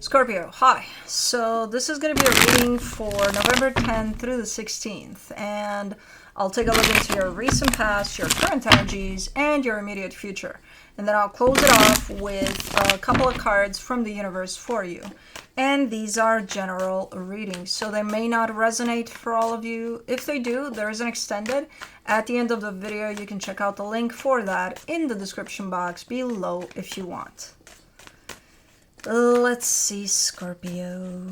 Scorpio, hi. So this is going to be a reading for November 10th through the 16th, and I'll take a look into your recent past, your current energies, and your immediate future. And then I'll close it off with a couple of cards from the universe for you. And these are general readings, so they may not resonate for all of you. If they do, there is an extended. At the end of the video, you can check out the link for that in the description box below if you want. Let's see, Scorpio.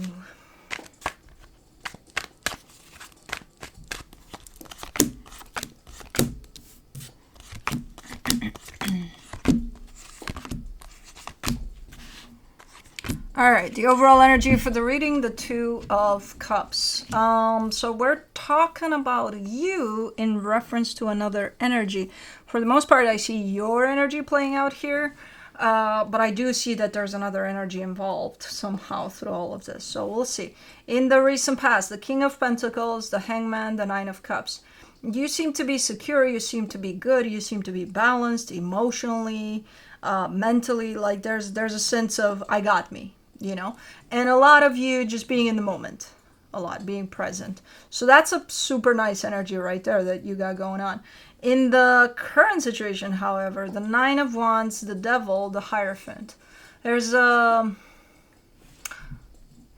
All right, the overall energy for the reading, the Two of Cups. So we're talking about you in reference to another energy. For the most part, I see your energy playing out here. But I do see that there's another energy involved somehow through all of this. So we'll see. In the recent past, the King of Pentacles, the Hangman, the Nine of Cups. You seem to be secure. You seem to be good. You seem to be balanced emotionally, mentally. Like there's a sense of, I got me, you know. And a lot of you just being in the moment. A lot, being present. So that's a super nice energy right there that you got going on. In the current situation, however, the Nine of Wands, the Devil, the Hierophant, there's a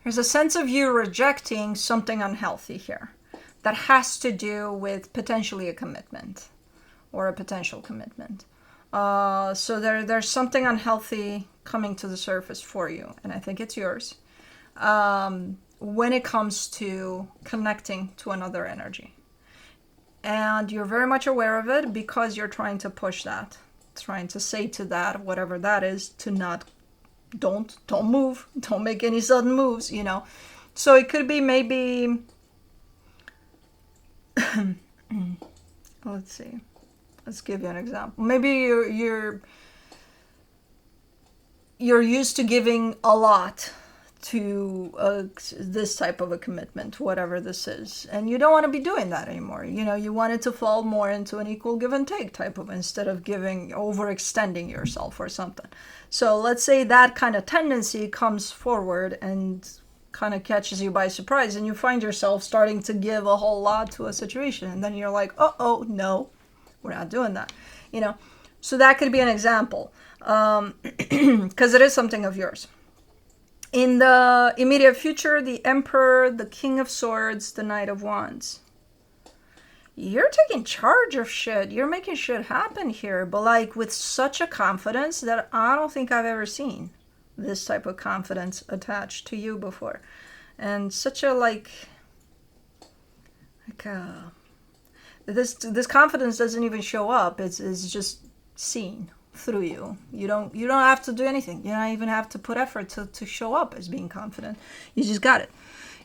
sense of you rejecting something unhealthy here that has to do with potentially a commitment or a potential commitment. So there's something unhealthy coming to the surface for you, and I think it's yours, when it comes to connecting to another energy. And you're very much aware of it because you're trying to push that, trying to say to that, whatever that is, to not, don't move, don't make any sudden moves, you know. So it could be maybe, let's see, let's give you an example. Maybe you're used to giving a lot to this type of a commitment, whatever this is, and you don't want to be doing that anymore. You know, you want it to fall more into an equal give and take type of, instead of overextending yourself or something. So let's say that kind of tendency comes forward and kind of catches you by surprise, and you find yourself starting to give a whole lot to a situation, and then you're like, oh no, we're not doing that, you know. So that could be an example, because it is something of yours. In the immediate future, the Emperor, the King of Swords, the Knight of Wands. You're taking charge of shit. You're making shit happen here, but like with such a confidence that I don't think I've ever seen this type of confidence attached to you before. And such a this confidence doesn't even show up. It's just seen through you. You don't have to do anything. You don't even have to put effort to show up as being confident. You just got it.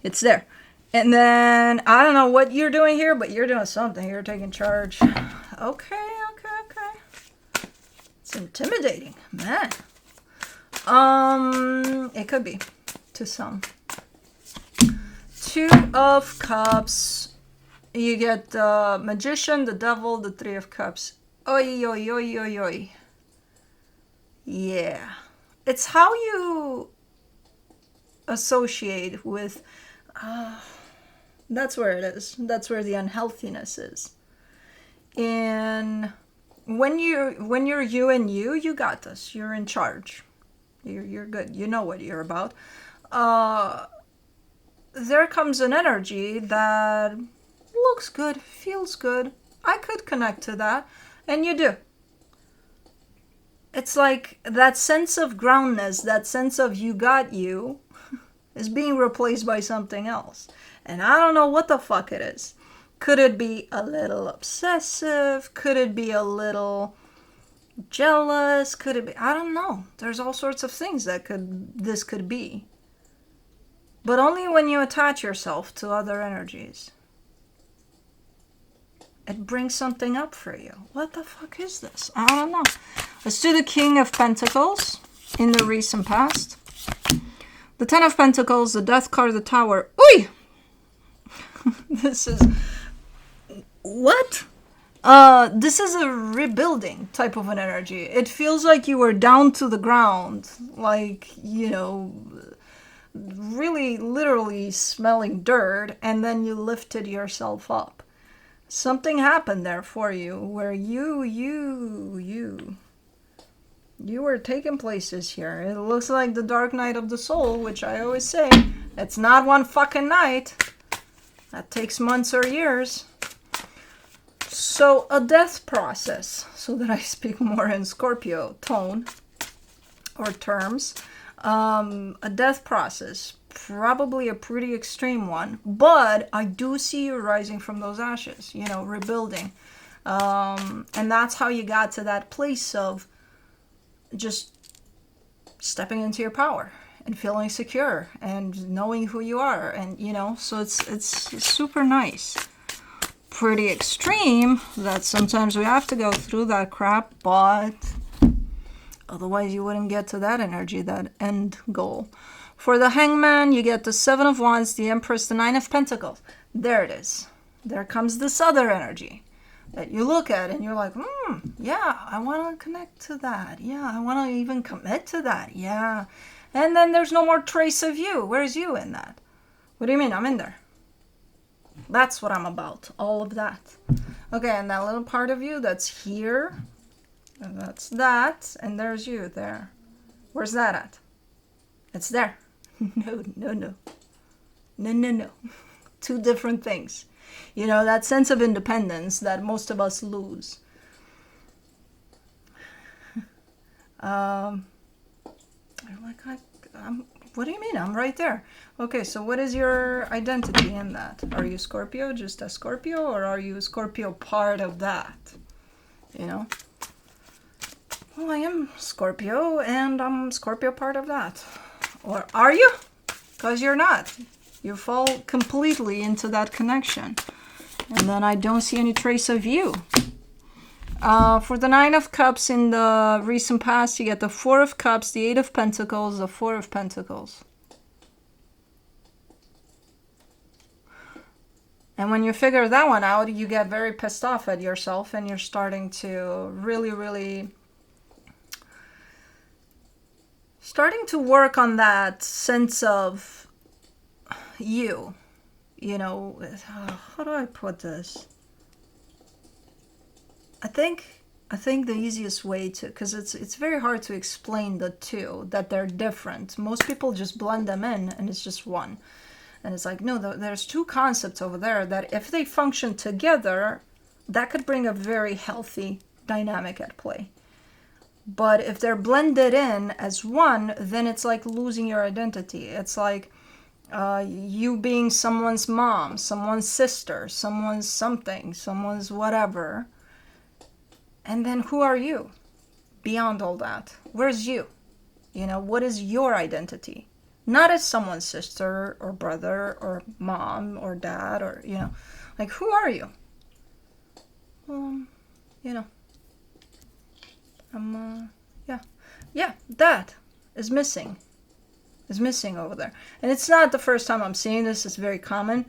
It's there. And then I don't know what you're doing here, but you're doing something. You're taking charge. Okay. It's intimidating, man. It could be to some. Two of Cups. You get the Magician, the Devil, the Three of Cups. Oi. Yeah, it's how you associate with, that's where it is. That's where the unhealthiness is. And when you're you and you got this. You're in charge. You're good. You know what you're about. There comes an energy that looks good, feels good. I could connect to that, and you do. It's like that sense of groundness, that sense of you got you, is being replaced by something else. And I don't know what the fuck it is. Could it be a little obsessive? Could it be a little jealous? Could it be, I don't know. There's all sorts of things that this could be. But only when you attach yourself to other energies. It brings something up for you. What the fuck is this? I don't know. Let's do the King of Pentacles in the recent past. The Ten of Pentacles, the Death card, the Tower. Oi! This is... What? This is a rebuilding type of an energy. It feels like you were down to the ground. Like, you know, really literally smelling dirt, and then you lifted yourself up. Something happened there for you where you were taking places here. It looks like the dark night of the soul, which I always say, it's not one fucking night. That takes months or years. So a death process, so that I speak more in Scorpio tone or terms. A death process, probably a pretty extreme one, but I do see you rising from those ashes, rebuilding. And that's how you got to that place of just stepping into your power and feeling secure and knowing who you are. And, so it's super nice. Pretty extreme that sometimes we have to go through that crap, but otherwise you wouldn't get to that energy, that end goal. For the Hangman, you get the Seven of Wands, the Empress, the Nine of Pentacles. There it is. There comes this other energy that you look at and you're like, yeah, I want to connect to that. Yeah, I want to even commit to that. Yeah. And then there's no more trace of you. Where's you in that? What do you mean? I'm in there. That's what I'm about. All of that. Okay, and that little part of you that's here, and that's that, and there's you there. Where's that at? It's there. No. Two different things. That sense of independence that most of us lose. What do you mean? I'm right there. Okay, so what is your identity in that? Are you Scorpio, just a Scorpio, or are you Scorpio part of that? Well, I am Scorpio, and I'm Scorpio part of that. Or are you? Because you're not. You fall completely into that connection. And then I don't see any trace of you. For the Nine of Cups in the recent past, you get the Four of Cups, the Eight of Pentacles, the Four of Pentacles. And when you figure that one out, you get very pissed off at yourself and you're starting to really work on that sense of you. How do I put this? I think the easiest way to, because it's very hard to explain the two, that they're different. Most people just blend them in and it's just one. And it's like, no, there's two concepts over there that if they function together, that could bring a very healthy dynamic at play. But if they're blended in as one, then it's like losing your identity. It's like you being someone's mom, someone's sister, someone's something, someone's whatever. And then who are you beyond all that? Where's you? What is your identity? Not as someone's sister or brother or mom or dad or, like, who are you? That is missing. Is missing over there. And it's not the first time I'm seeing this. It's very common.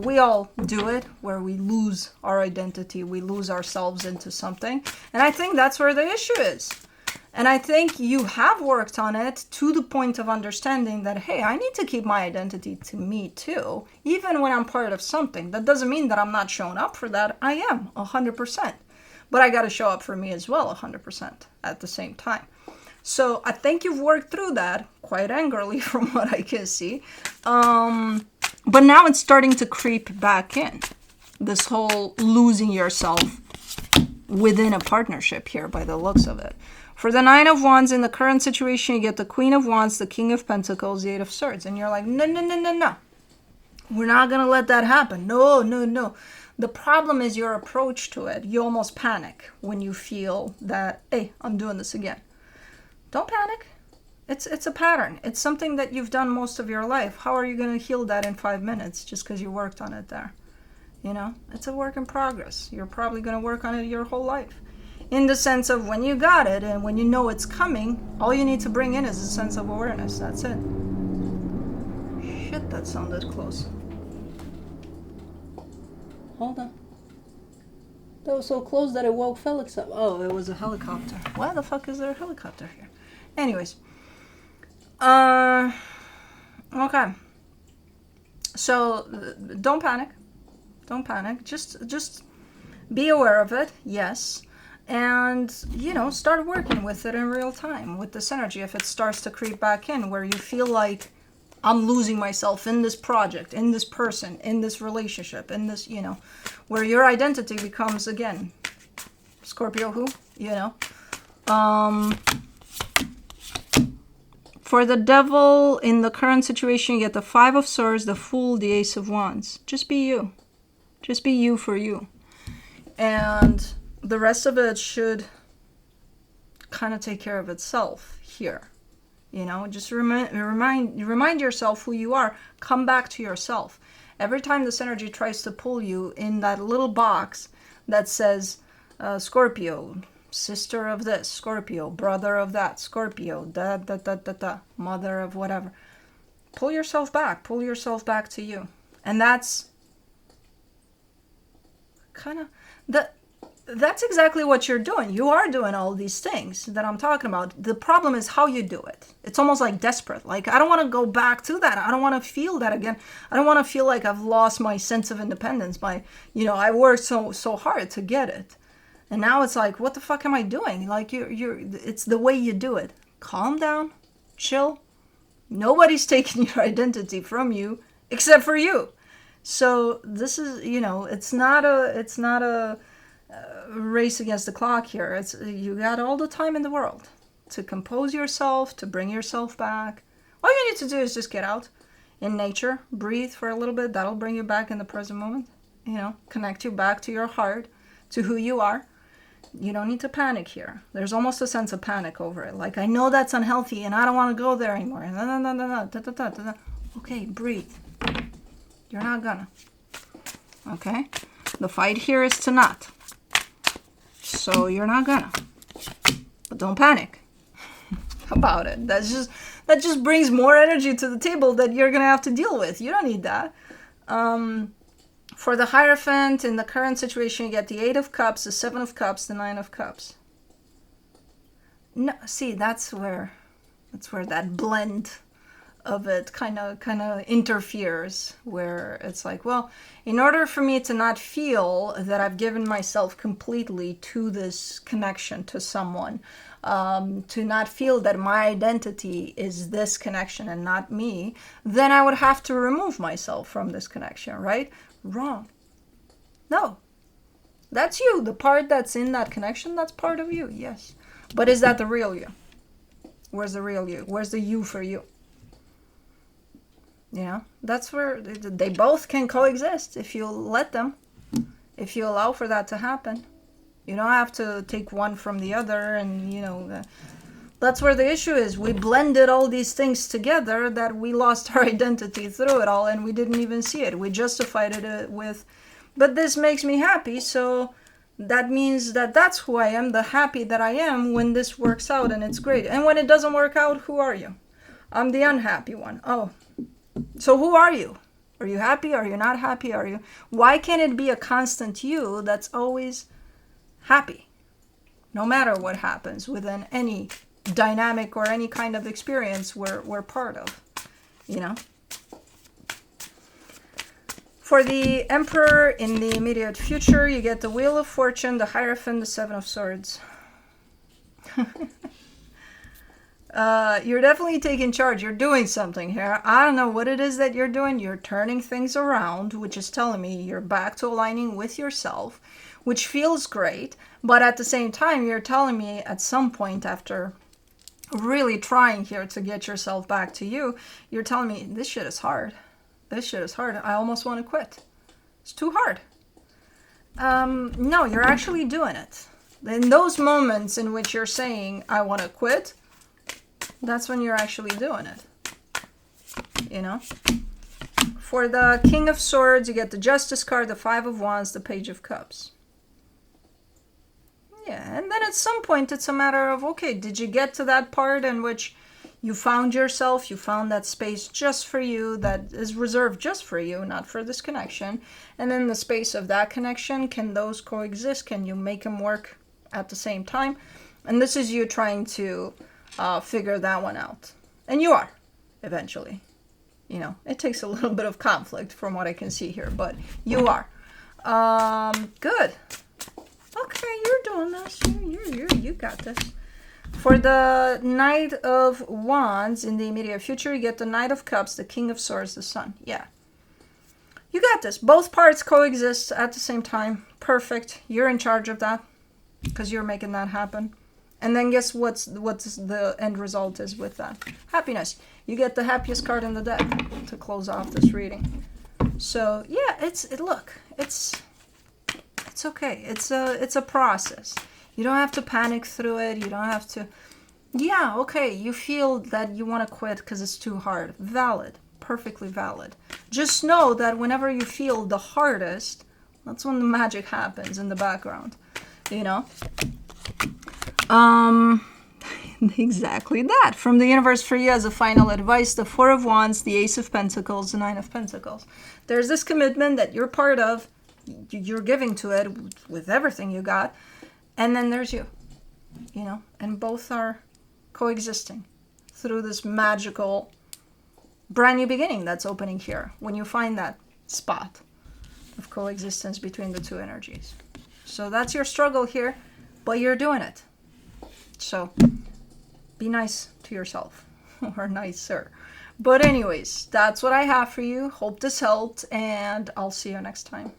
We all do it, where we lose our identity. We lose ourselves into something. And I think that's where the issue is. And I think you have worked on it to the point of understanding that, hey, I need to keep my identity to me too, even when I'm part of something. That doesn't mean that I'm not showing up for that. I am 100%. But I got to show up for me as well 100% at the same time. So I think you've worked through that quite angrily from what I can see. But now it's starting to creep back in. This whole losing yourself within a partnership here by the looks of it. For the Nine of Wands, in the current situation, you get the Queen of Wands, the King of Pentacles, the Eight of Swords. And you're like, no. We're not going to let that happen. No. The problem is your approach to it. You almost panic when you feel that, hey, I'm doing this again. Don't panic. It's a pattern. It's something that you've done most of your life. How are you going to heal that in 5 minutes just because you worked on it there? It's a work in progress. You're probably going to work on it your whole life. In the sense of when you got it and when you know it's coming, all you need to bring in is a sense of awareness. That's it. Shit, that sounded close. Hold on. That was so close that it woke Felix up. Oh, it was a helicopter. Why the fuck is there a helicopter here? Anyways. Okay. So don't panic. Don't panic. Just be aware of it. Yes. And, you know, start working with it in real time with this energy. If it starts to creep back in where you feel like I'm losing myself in this project, in this person, in this relationship, in this, you know, where your identity becomes, again, Scorpio who, you know. For the devil, in the current situation, you get the Five of Swords, the Fool, the Ace of Wands. Just be you. Just be you for you. And the rest of it should kind of take care of itself here. You know, just remind yourself who you are. Come back to yourself. Every time this energy tries to pull you in that little box that says Scorpio, sister of this, Scorpio, brother of that, Scorpio, mother of whatever. Pull yourself back. Pull yourself back to you. And that's kind of that's exactly what you're doing. You are doing all these things that I'm talking about. The problem is how you do it. It's almost like desperate. Like, I don't want to go back to that. I don't want to feel that again. I don't want to feel like I've lost my sense of independence by, you know, I worked so hard to get it. And now it's like, what the fuck am I doing? Like, it's the way you do it. Calm down, chill. Nobody's taking your identity from you except for you. So this is, you know, it's not a race against the clock here. It's, you got all the time in the world to compose yourself, to bring yourself back. All you need to do is just get out in nature, breathe for a little bit. That'll bring you back in the present moment. You know, connect you back to your heart, to who you are. You don't need to panic here. There's almost a sense of panic over it. Like, I know that's unhealthy and I don't want to go there anymore. No. Okay, breathe. You're not gonna. Okay? The fight here is to not. So you're not gonna. But don't panic about it. That just brings more energy to the table that you're gonna have to deal with. You don't need that. For the Hierophant, in the current situation, you get the Eight of Cups, the Seven of Cups, the Nine of Cups. No, see, that's where that blend of it kind of interferes, where it's like, well, in order for me to not feel that I've given myself completely to this connection to someone, to not feel that my identity is this connection and not me, then I would have to remove myself from this connection, right? Wrong. No. That's you. The part that's in that connection, that's part of you, yes. But is that the real you? Where's the real you? Where's the you for you? You know, that's where they both can coexist if you let them, if you allow for that to happen. You don't have to take one from the other, and, you know, that's where the issue is. We blended all these things together that we lost our identity through it all, and we didn't even see it. We justified it with, but this makes me happy, so that means that that's who I am, the happy that I am when this works out, and it's great. And when it doesn't work out, who are you? I'm the unhappy one. Oh. So who are you? Are you happy? Are you not happy? Are you? Why can't it be a constant you that's always happy, no matter what happens within any dynamic or any kind of experience we're part of, you know? For the Emperor, in the immediate future, you get the Wheel of Fortune, the Hierophant, the Seven of Swords. You're definitely taking charge. You're doing something here. I don't know what it is that you're doing. You're turning things around, which is telling me you're back to aligning with yourself, which feels great. But at the same time, you're telling me at some point, after really trying here to get yourself back to you, you're telling me this shit is hard. This shit is hard. I almost want to quit. It's too hard. No, you're actually doing it. In those moments in which you're saying, I want to quit, that's when you're actually doing it, you know? For the King of Swords, you get the Justice card, the Five of Wands, the Page of Cups. Yeah, and then at some point, it's a matter of, okay, did you get to that part in which you found yourself, you found that space just for you, that is reserved just for you, not for this connection, and in the space of that connection, can those coexist? Can you make them work at the same time? And this is you trying to figure that one out. And you are, eventually. You know, it takes a little bit of conflict from what I can see here, but you are. Good. Okay, you're doing this. You got this. For the Knight of Wands in the immediate future, you get the Knight of Cups, the King of Swords, the Sun. Yeah. You got this. Both parts coexist at the same time. Perfect. You're in charge of that because you're making that happen. And then guess what's the end result is with that? Happiness. You get the happiest card in the deck to close off this reading. So yeah, it's okay. It's a process. You don't have to panic through it. You don't have to. Yeah, okay. You feel that you want to quit because it's too hard. Valid. Perfectly valid. Just know that whenever you feel the hardest, that's when the magic happens in the background. You know. Exactly that. From the universe for you as a final advice, the Four of Wands, the Ace of Pentacles, the Nine of Pentacles. There's this commitment that you're part of, you're giving to it with everything you got, and then there's you, you know, and both are coexisting through this magical brand new beginning that's opening here when you find that spot of coexistence between the two energies. So that's your struggle here, but you're doing it. So be nice to yourself, or nicer. But anyways, that's what I have for you. Hope this helped, and I'll see you next time.